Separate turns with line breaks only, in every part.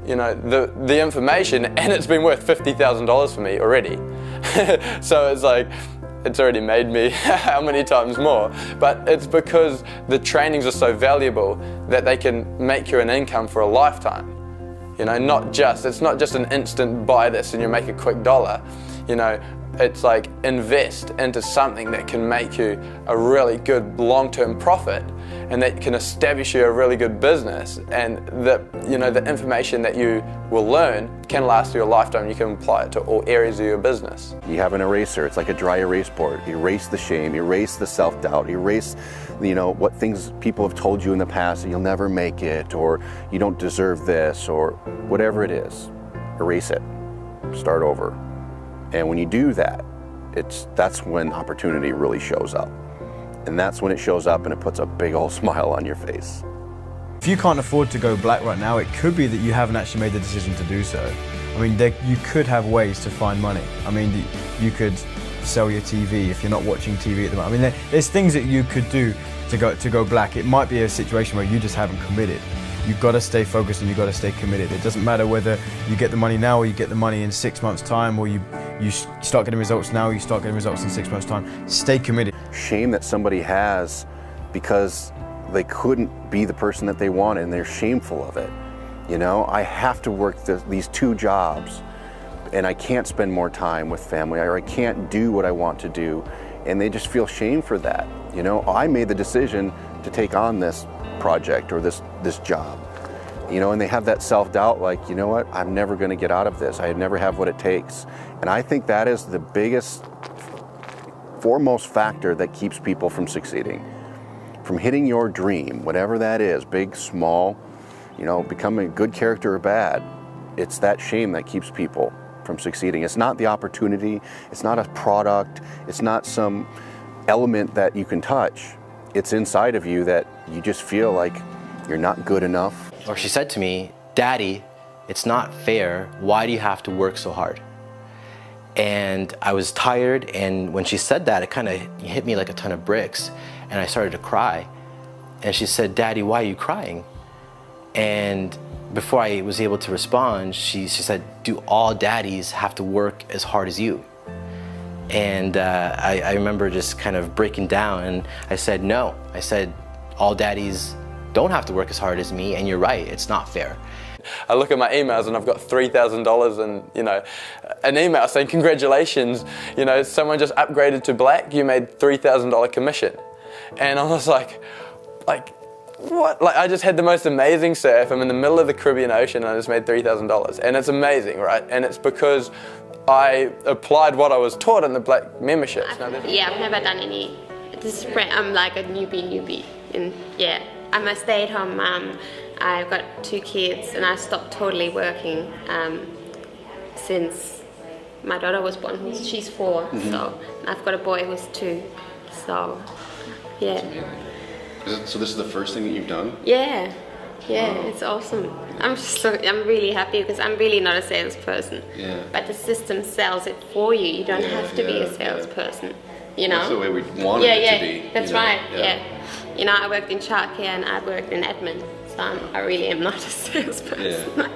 you know, the information, and it's been worth $50,000 for me already. So it's like, it's already made me how many times more, but it's because the trainings are so valuable that they can make you an income for a lifetime. You know, it's not just an instant buy this and you make a quick dollar. You know, it's like invest into something that can make you a really good long-term profit, and that can establish you a really good business, and the information that you will learn can last you a lifetime. You can apply it to all areas of your business.
You have an eraser. It's like a dry erase board. Erase the shame, erase the self-doubt, erase, you know, what things people have told you in the past, that you'll never make it, or you don't deserve this, or whatever it is. Erase it. Start over. And when you do that, that's when opportunity really shows up. And that's when it shows up and it puts a big old smile on your face.
If you can't afford to go black right now, it could be that you haven't actually made the decision to do so. I mean, you could have ways to find money. I mean, you could sell your TV if you're not watching TV at the moment. I mean, there's things that you could do to go black. It might be a situation where you just haven't committed. You've got to stay focused and you've got to stay committed. It doesn't matter whether you get the money now or you get the money in 6 months' time, or you start getting results now or you start getting results in 6 months' time. Stay committed.
Shame that somebody has because they couldn't be the person that they wanted, and they're shameful of it. You know, I have to work these 2 jobs, and I can't spend more time with family, or I can't do what I want to do, and they just feel shame for that. You know, I made the decision to take on this project or this job, you know, and they have that self-doubt, like, you know what, I'm never going to get out of this. I never have what it takes. And I think that is the biggest, foremost factor that keeps people from succeeding, from hitting your dream, whatever that is, big, small, you know, becoming a good character or bad. It's that shame that keeps people from succeeding. It's not the opportunity, it's not a product, it's not some element that you can touch. It's inside of you that you just feel like you're not good enough.
Or she said to me, "Daddy, it's not fair. Why do you have to work so hard?" And I was tired, and when she said that, it kind of hit me like a ton of bricks, and I started to cry. And she said, "Daddy, why are you crying?" And before I was able to respond, she said, "Do all daddies have to work as hard as you?" And I remember just kind of breaking down, and I said, "No." I said, "All daddies don't have to work as hard as me, and you're right, it's not fair."
I look at my emails and I've got $3,000 and, you know, an email saying, "Congratulations, you know, someone just upgraded to black, you made $3,000 commission." And I was like, what? Like, I just had the most amazing surf. I'm in the middle of the Caribbean Ocean and I just made $3,000. And it's amazing, right? And it's because I applied what I was taught in the black memberships.
Yeah, I've never done any. I'm like a newbie. And yeah, I'm a stay-at-home mom. I've got 2 kids and I stopped totally working since my daughter was born. She's 4, so I've got a boy who's 2. So yeah.
So this is the first thing that you've done?
Yeah, it's awesome. I'm really happy because I'm really not a salesperson. Yeah. But the system sells it for you. You don't have to be a salesperson. You know?
That's the way we want it to be.
That's right. Yeah. You know, I worked in childcare and I worked in admin, so I really am not a salesperson.
Yeah.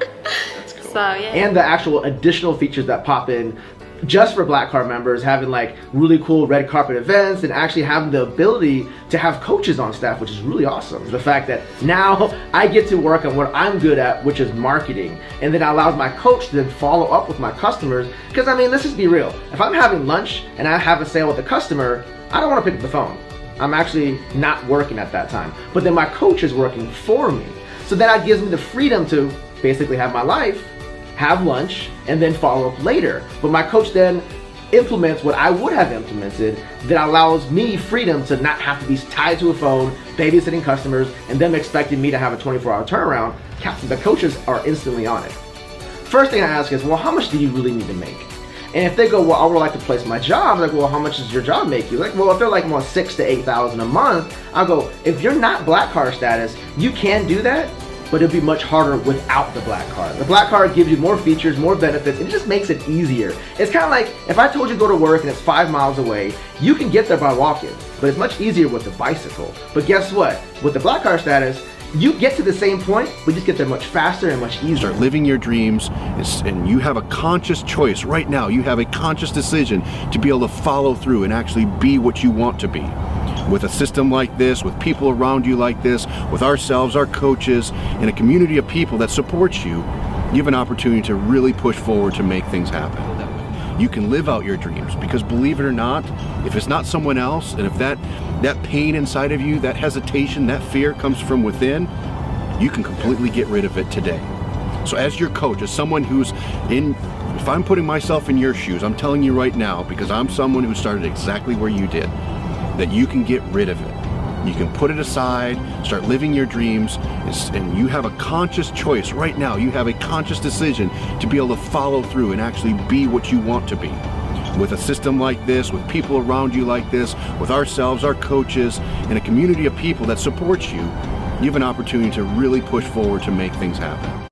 That's cool.
So yeah.
And the actual additional features that pop in just for Black Card members, having like really cool red carpet events and actually having the ability to have coaches on staff, which is really awesome. The fact that now I get to work on what I'm good at, which is marketing, and then allows my coach to then follow up with my customers. Because I mean, let's just be real. If I'm having lunch and I have a sale with a customer, I don't want to pick up the phone. I'm actually not working at that time. But then my coach is working for me. So that gives me the freedom to basically have my life, have lunch, and then follow up later. But my coach then implements what I would have implemented that allows me freedom to not have to be tied to a phone, babysitting customers, and them expecting me to have a 24-hour turnaround. The coaches are instantly on it. First thing I ask is, well, how much do you really need to make? And if they go, well, I would like to place my job, I'm like, well, how much does your job make you? Like, well, if they're like more 6,000 to 8,000 a month, I'll go, if you're not Black Card status, you can do that, but it'll be much harder without the Black Card. The Black Card gives you more features, more benefits, and it just makes it easier. It's kind of like if I told you to go to work and it's 5 miles away, you can get there by walking, but it's much easier with the bicycle. But guess what? With the Black Card status, You get to the same point, but just get there much faster and much easier.
Start living your dreams, and you have a conscious choice right now. You have a conscious decision to be able to follow through and actually be what you want to be. With a system like this, with people around you like this, with ourselves, our coaches, and a community of people that supports you, you have an opportunity to really push forward to make things happen. You can live out your dreams, because believe it or not, if it's not someone else, and if that pain inside of you, that hesitation, that fear comes from within, you can completely get rid of it today. So as your coach, as someone who's if I'm putting myself in your shoes, I'm telling you right now, because I'm someone who started exactly where you did, that you can get rid of it. You can put it aside, start living your dreams, and you have a conscious choice right now. You have a conscious decision to be able to follow through and actually be what you want to be. With a system like this, with people around you like this, with ourselves, our coaches, and a community of people that supports you, you have an opportunity to really push forward to make things happen.